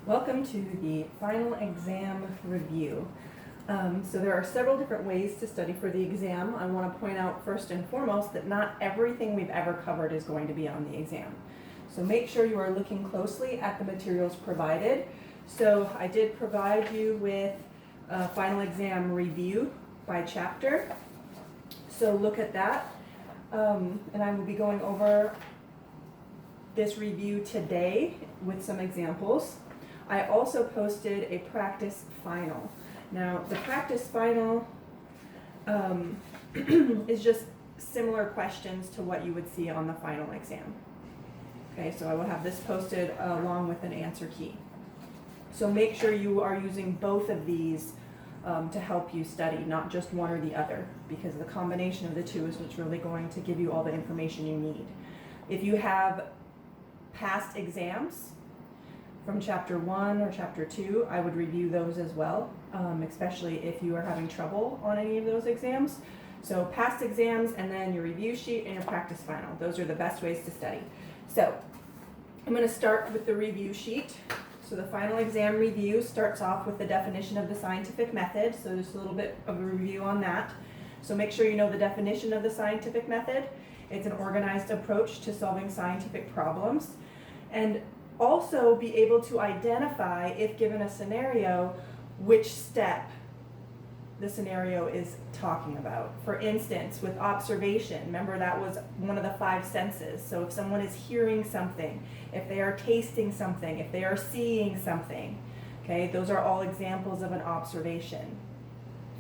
Welcome to the final exam review. So there are several different ways to study for the exam. I want to point out first and foremost that not everything we've ever covered is going to be on the exam. So make sure you are looking closely at the materials provided. So I did provide you with a final exam review by chapter. So look at that. And I will be going over this review today with some examples. I also posted a practice final. Now, the practice final is just similar questions to what you would see on the final exam. Okay, so I will have this posted along with an answer key. So make sure you are using both of these to help you study, not just one or the other, because the combination of the two is what's really going to give you all the information you need. If you have past exams from chapter 1 or chapter 2, I would review those as well, especially if you are having trouble on any of those exams. So past exams and then your review sheet and your practice final. Those are the best ways to study. So I'm going to start with the review sheet. So the final exam review starts off with the definition of the scientific method. So just a little bit of a review on that. So make sure you know the definition of the scientific method. It's an organized approach to solving scientific problems. And also be able to identify, if given a scenario, which step the scenario is talking about. For instance, with observation, remember that was one of the 5 senses. So if someone is hearing something, if they are tasting something, if they are seeing something, okay, those are all examples of an observation.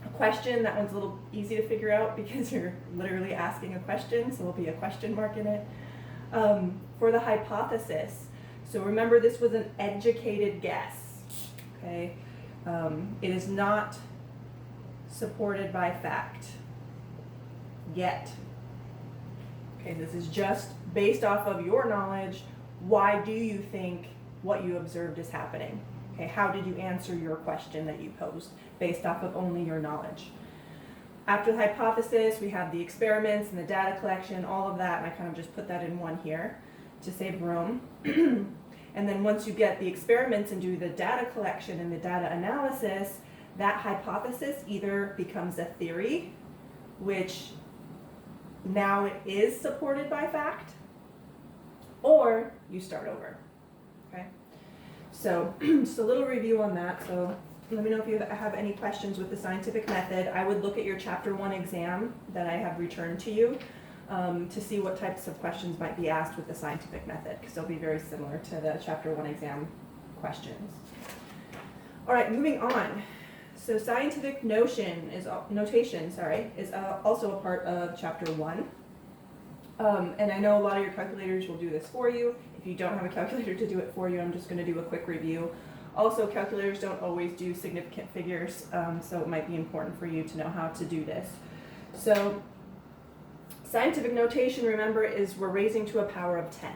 A question, that one's a little easy to figure out because you're literally asking a question, so there'll be a question mark in it. For the hypothesis, so remember this was an educated guess, okay? It is not supported by fact yet. Okay, this is just based off of your knowledge. Why do you think what you observed is happening? Okay, how did you answer your question that you posed based off of only your knowledge? After the hypothesis, we have the experiments and the data collection, all of that, and I kind of just put that in one here to save room. And then once you get the experiments and do the data collection and the data analysis, that hypothesis either becomes a theory, which now it is supported by fact, or you start over, okay? So just a little review on that. So let me know if you have any questions with the scientific method. I would look at your chapter 1 exam that I have returned to you to see what types of questions might be asked with the scientific method, because they'll be very similar to the chapter 1 exam questions. All right, moving on. So scientific notation is also a part of chapter 1. And I know a lot of your calculators will do this for you. If you don't have a calculator to do it for you, I'm just going to do a quick review. Also, calculators don't always do significant figures, so it might be important for you to know how to do this. So scientific notation, remember, is we're raising to a power of 10.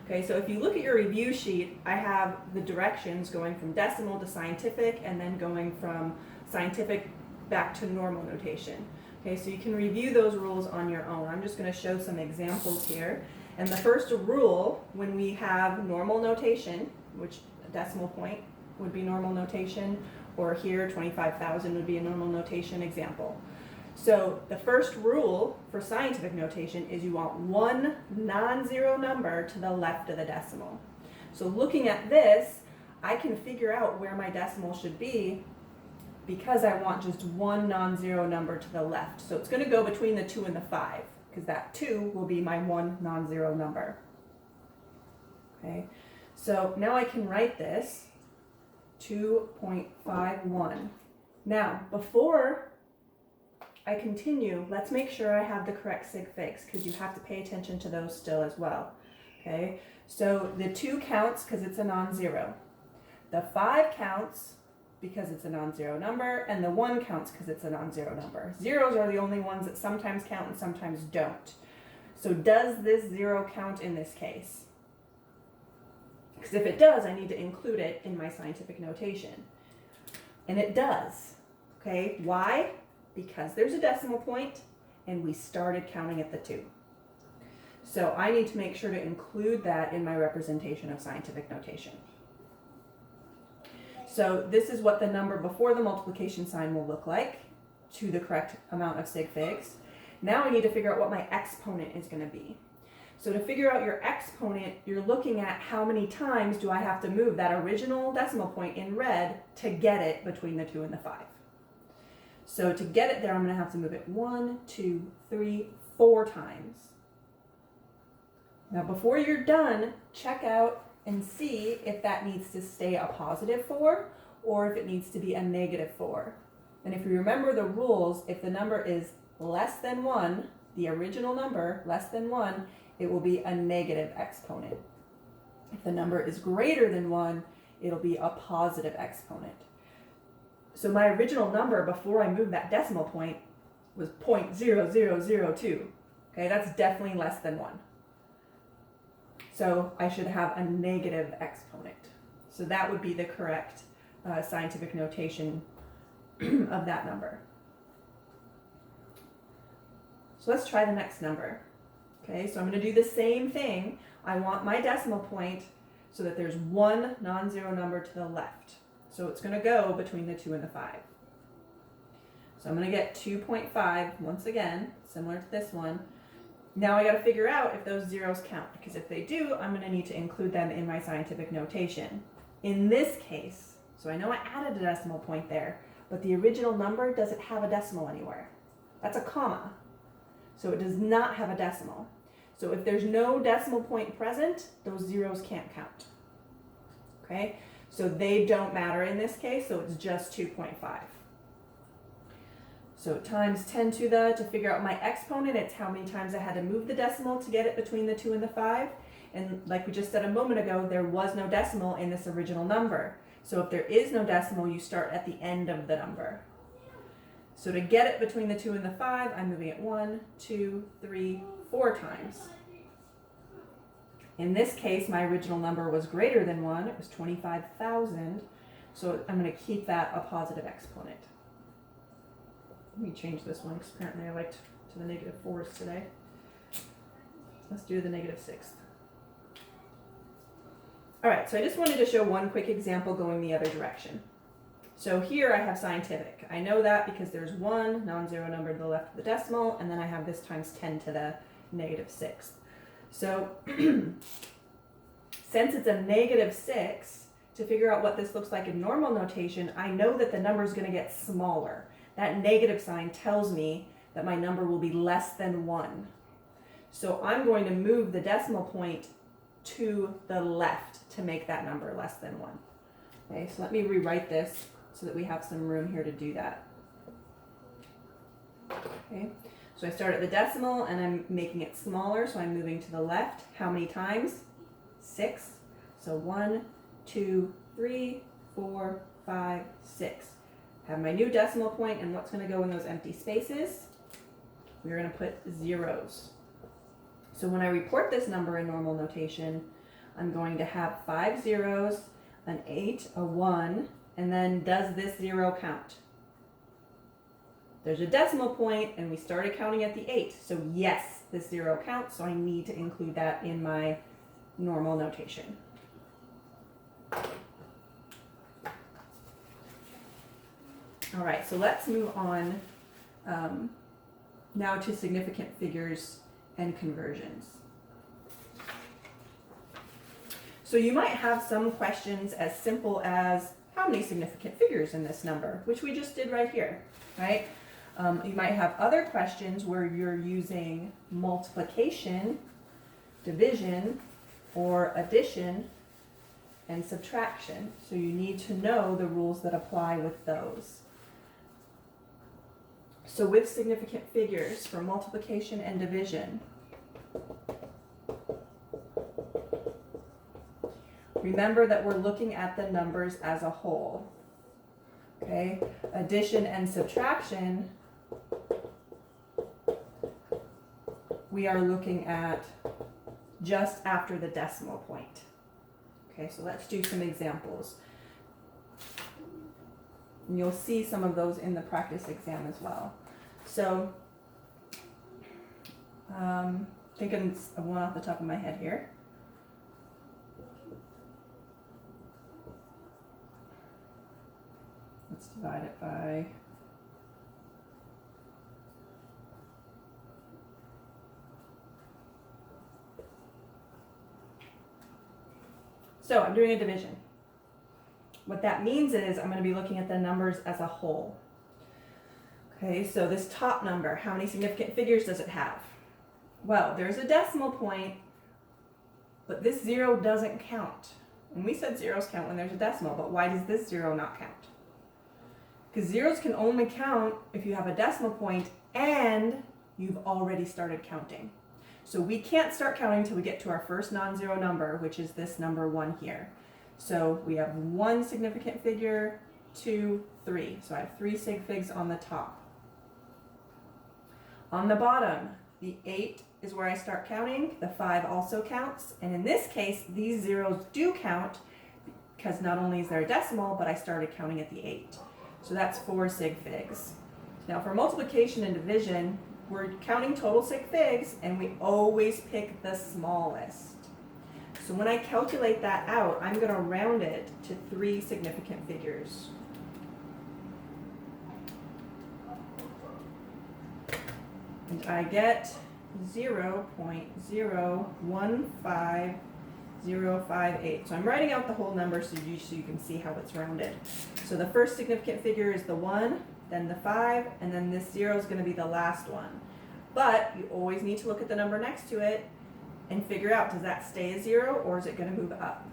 Okay, so if you look at your review sheet, I have the directions going from decimal to scientific and then going from scientific back to normal notation. Okay, so you can review those rules on your own. I'm just going to show some examples here. And the first rule, when we have normal notation, which a decimal point would be normal notation, or here 25,000 would be a normal notation example. So the first rule for scientific notation is you want one non-zero number to the left of the decimal. So looking at this, I can figure out where my decimal should be because I want just one non-zero number to the left. So it's going to go between the 2 and the 5, because that 2 will be my one non-zero number. Okay, so now I can write this 2.51. Now, before I continue, let's make sure I have the correct sig figs, because you have to pay attention to those still as well. Okay, so the 2 counts because it's a non-zero. The 5 counts because it's a non-zero number, and the 1 counts because it's a non-zero number. Zeros are the only ones that sometimes count and sometimes don't. So does this 0 count in this case? Because if it does, I need to include it in my scientific notation. And it does. Okay, why? Because there's a decimal point and we started counting at the 2. So I need to make sure to include that in my representation of scientific notation. So this is what the number before the multiplication sign will look like to the correct amount of sig figs. Now I need to figure out what my exponent is going to be. So to figure out your exponent, you're looking at how many times do I have to move that original decimal point in red to get it between the 2 and the 5. So to get it there, I'm going to have to move it 1, 2, 3, 4 times. Now before you're done, check out and see if that needs to stay a positive 4 or if it needs to be a negative 4. And if you remember the rules, if the number is less than 1, the original number, less than 1, it will be a negative exponent. If the number is greater than 1, it'll be a positive exponent. So my original number before I moved that decimal point was 0.0002. Okay, that's definitely less than 1. So I should have a negative exponent. So that would be the correct scientific notation of that number. So let's try the next number. Okay, so I'm going to do the same thing. I want my decimal point so that there's one non-zero number to the left. So it's going to go between the 2 and the 5. So I'm going to get 2.5 once again, similar to this one. Now I got to figure out if those zeros count, because if they do, I'm going to need to include them in my scientific notation. In this case, so I know I added a decimal point there, but the original number doesn't have a decimal anywhere. That's a comma. So it does not have a decimal. So if there's no decimal point present, those zeros can't count. Okay? So they don't matter in this case, so it's just 2.5. So times 10 to figure out my exponent, it's how many times I had to move the decimal to get it between the 2 and the 5. And like we just said a moment ago, there was no decimal in this original number. So if there is no decimal, you start at the end of the number. So to get it between the 2 and the 5, I'm moving it 1, 2, 3, 4 times. In this case, my original number was greater than 1. It was 25,000. So I'm going to keep that a positive exponent. Let me change this one because apparently I liked to the negative 4s today. Let's do the negative 6th. All right, so I just wanted to show one quick example going the other direction. So here I have scientific. I know that because there's one non-zero number to the left of the decimal, and then I have this times 10 to the negative 6th. So since it's a negative 6, to figure out what this looks like in normal notation, I know that the number is going to get smaller. That negative sign tells me that my number will be less than 1. So I'm going to move the decimal point to the left to make that number less than 1. Okay, so let me rewrite this so that we have some room here to do that. Okay, so I start at the decimal and I'm making it smaller, so I'm moving to the left. How many times? 6. So 1, 2, 3, 4, 5, 6. Have my new decimal point, and what's going to go in those empty spaces? We're going to put zeros. So when I report this number in normal notation, I'm going to have 5 zeros, an 8, a 1, and then does this 0 count? There's a decimal point, and we started counting at the 8. So yes, this 0 counts, so I need to include that in my normal notation. All right, so let's move on now to significant figures and conversions. So you might have some questions as simple as how many significant figures in this number, which we just did right here, right? You might have other questions where you're using multiplication, division, or addition and subtraction. So you need to know the rules that apply with those. So with significant figures for multiplication and division, remember that we're looking at the numbers as a whole. Okay? Addition and subtraction, we are looking at just after the decimal point. Okay, so let's do some examples. And you'll see some of those in the practice exam as well. So, thinking of one off the top of my head here. let's divide it by so I'm doing a division. What that means is I'm going to be looking at the numbers as a whole. Okay, so this top number, how many significant figures does it have? Well, there's a decimal point, but this 0 doesn't count. And we said zeros count when there's a decimal, but why does this 0 not count? Because zeros can only count if you have a decimal point and you've already started counting. So we can't start counting until we get to our first non-zero number, which is this number 1 here. So we have 1 significant figure, 2, 3. So I have 3 sig figs on the top. On the bottom, the 8 is where I start counting. The 5 also counts. And in this case, these zeros do count because not only is there a decimal, but I started counting at the 8. So that's 4 sig figs. Now for multiplication and division, we're counting total sig figs and we always pick the smallest. So when I calculate that out, I'm going to round it to 3 significant figures. And I get 0.015058. So I'm writing out the whole number so you can see how it's rounded. So the first significant figure is the 1, then the 5, and then this 0 is going to be the last one. But you always need to look at the number next to it and figure out, does that stay a 0 or is it going to move up?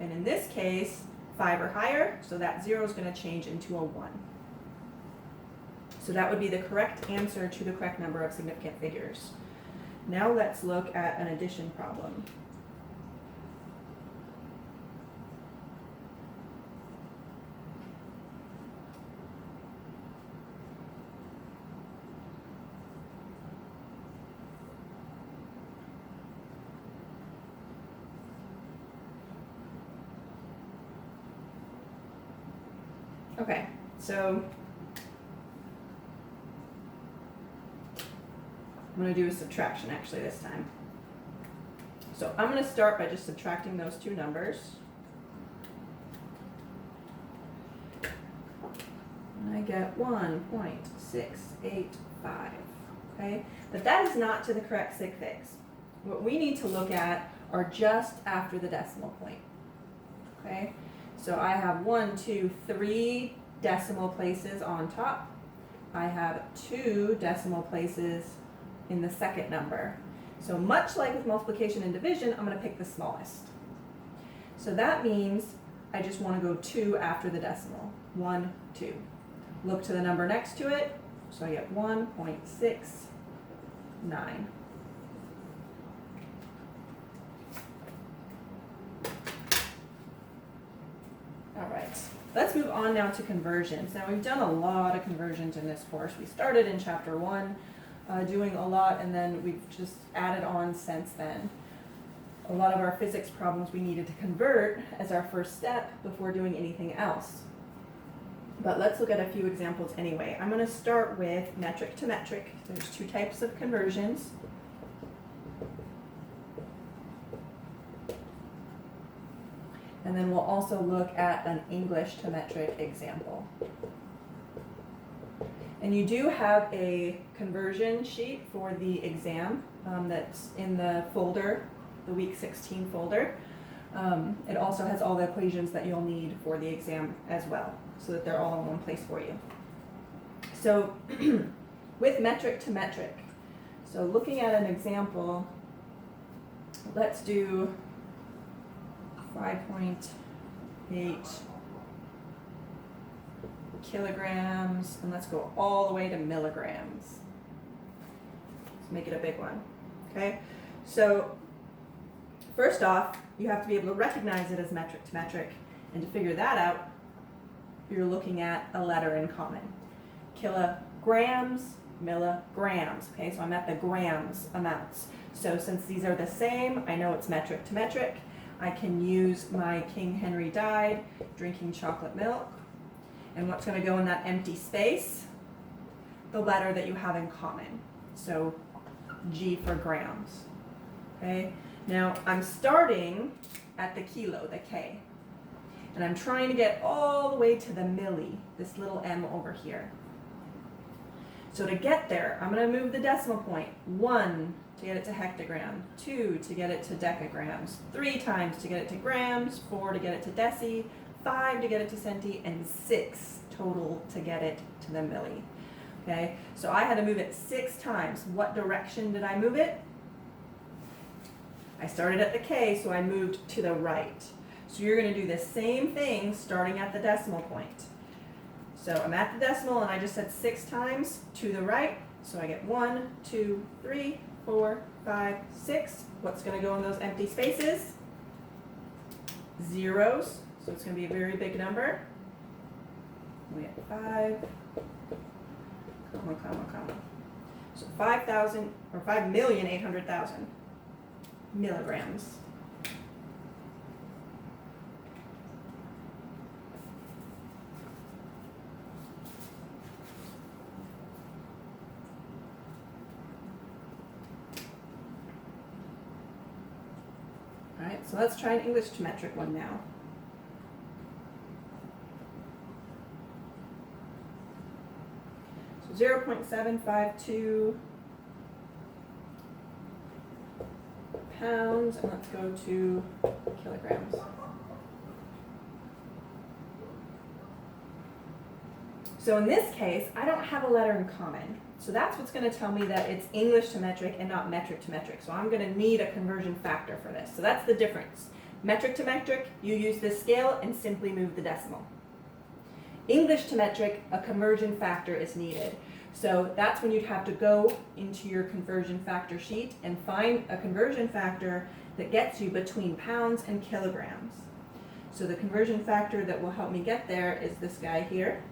And in this case, 5 or higher, so that 0 is going to change into a 1. So that would be the correct answer to the correct number of significant figures. Now let's look at an addition problem. Okay, so I'm going to do a subtraction actually this time. So I'm going to start by just subtracting those two numbers. And I get 1.685. Okay, but that is not to the correct sig figs. What we need to look at are just after the decimal point. Okay, so I have 1, 2, 3 decimal places on top. I have 2 decimal places in the second number. So much like with multiplication and division, I'm going to pick the smallest. So that means I just want to go 2 after the decimal. 1, 2. Look to the number next to it. So I get 1.69. All right, let's move on now to conversions. Now we've done a lot of conversions in this course. We started in chapter 1 doing a lot, and then we've just added on since then. A lot of our physics problems we needed to convert as our first step before doing anything else. But let's look at a few examples anyway. I'm going to start with metric to metric. There's 2 types of conversions. And then we'll also look at an English to metric example. And you do have a conversion sheet for the exam that's in the folder, the week 16 folder. It also has all the equations that you'll need for the exam as well, so that they're all in one place for you. So with metric to metric, so looking at an example, let's do 5.8 kilograms, and let's go all the way to milligrams. Let's make it a big one. Okay, so first off, you have to be able to recognize it as metric to metric, and to figure that out, you're looking at a letter in common. Kilograms, milligrams. Okay, so I'm at the grams amounts. So since these are the same, I know it's metric to metric. I can use my King Henry died drinking chocolate milk. And what's going to go in that empty space? The letter that you have in common. So G for grams. Okay. Now I'm starting at the kilo, the K. And I'm trying to get all the way to the milli, this little m over here. So to get there, I'm going to move the decimal point. 1 to get it to hectogram, 2 to get it to decagrams, 3 times to get it to grams, 4 to get it to deci, 5 to get it to centi, and 6 total to get it to the milli. Okay, so I had to move it 6 times. What direction did I move it? I started at the K, so I moved to the right. So you're going to do the same thing starting at the decimal point. So I'm at the decimal and I just said 6 times to the right. So I get 1, 2, 3, 4, 5, 6. What's going to go in those empty spaces? Zeros. So it's going to be a very big number. We get 5, comma. So 5,000 or 5,800,000 milligrams. Alright, so let's try an English to metric one now. So 0.752 pounds, and let's go to kilograms. So in this case, I don't have a letter in common. So that's what's going to tell me that it's English to metric and not metric to metric. So I'm going to need a conversion factor for this. So that's the difference. Metric to metric, you use this scale and simply move the decimal. English to metric, a conversion factor is needed. So that's when you'd have to go into your conversion factor sheet and find a conversion factor that gets you between pounds and kilograms. So the conversion factor that will help me get there is this guy here,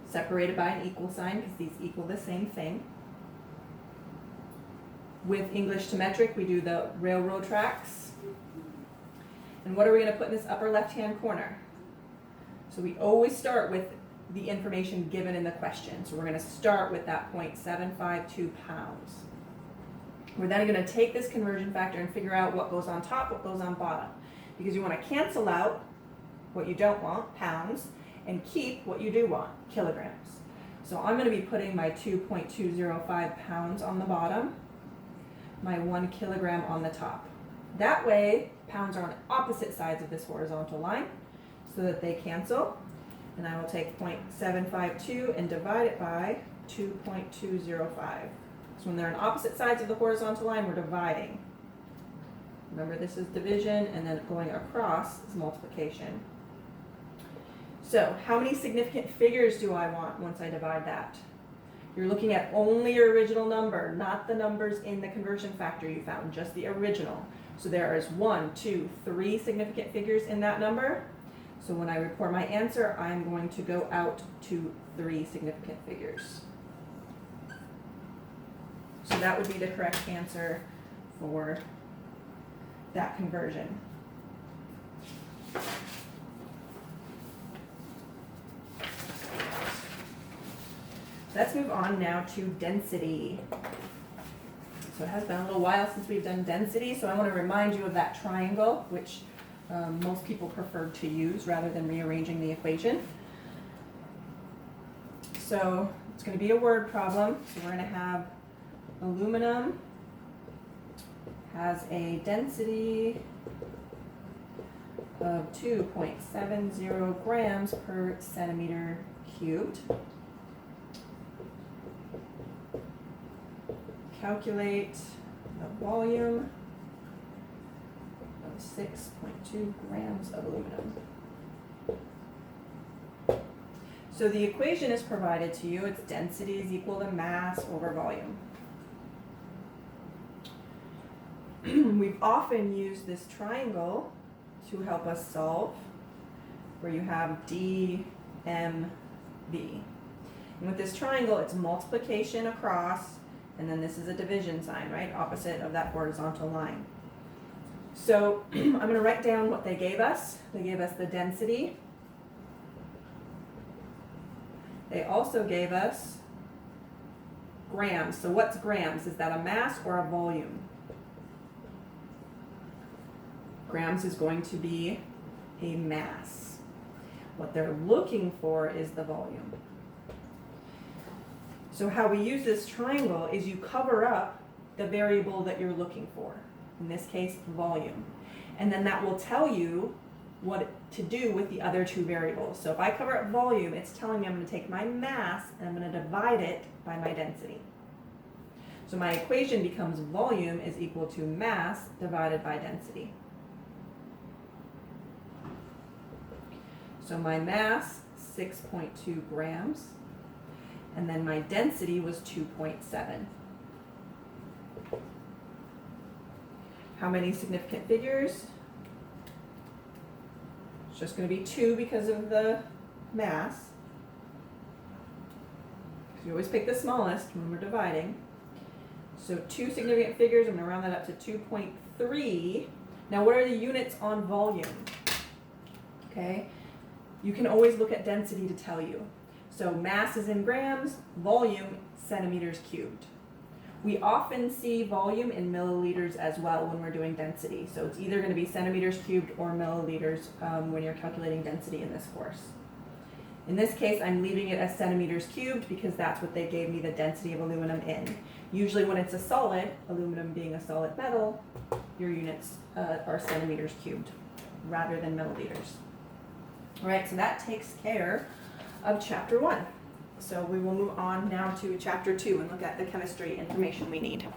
separated by an equal sign because these equal the same thing. With English to metric, we do the railroad tracks. And what are we going to put in this upper left-hand corner? So we always start with the information given in the question. So we're going to start with that 0.752 pounds. We're then going to take this conversion factor and figure out what goes on top, what goes on bottom. Because you want to cancel out what you don't want, pounds, and keep what you do want, kilograms. So I'm going to be putting my 2.205 pounds on the bottom, my 1 kilogram on the top. That way, pounds are on opposite sides of this horizontal line so that they cancel. And I will take 0.752 and divide it by 2.205. So when they're on opposite sides of the horizontal line, we're dividing. Remember, this is division, and then going across is multiplication. So how many significant figures do I want once I divide that? You're looking at only your original number, not the numbers in the conversion factor you found, just the original. So there is 1, 2, 3 significant figures in that number. So when I report my answer, I'm going to go out to 3 significant figures. So that would be the correct answer for that conversion. Let's move on now to density. So it has been a little while since we've done density, so I want to remind you of that triangle, which most people prefer to use rather than rearranging the equation. So it's going to be a word problem. So we're going to have aluminum has a density of 2.70 grams per centimeter cubed. Calculate the volume of 6.2 grams of aluminum. So the equation is provided to you. Its density is equal to mass over volume. We've often used this triangle to help us solve, where you have D, M, V. And with this triangle, it's multiplication across, and then this is a division sign, right? Opposite of that horizontal line. So I'm going to write down what they gave us. They gave us the density. They also gave us grams. So what's grams? Is that a mass or a volume? Grams is going to be a mass. What they're looking for is the volume. So how we use this triangle is you cover up the variable that you're looking for. In this case, volume. And then that will tell you what to do with the other two variables. So if I cover up volume, it's telling me I'm going to take my mass and I'm going to divide it by my density. So my equation becomes volume is equal to mass divided by density. So my mass, 6.2 grams, and then my density was 2.7. How many significant figures? It's just going to be 2 because of the mass. You always pick the smallest when we're dividing. So 2 significant figures, I'm going to round that up to 2.3. Now what are the units on volume? Okay, you can always look at density to tell you. So mass is in grams, volume centimeters cubed. We often see volume in milliliters as well when we're doing density. So it's either going to be centimeters cubed or milliliters when you're calculating density in this course. In this case, I'm leaving it as centimeters cubed because that's what they gave me the density of aluminum in. Usually when it's a solid, aluminum being a solid metal, your units are centimeters cubed rather than milliliters. All right, so that takes care of chapter 1. So we will move on now to chapter 2 and look at the chemistry information we need.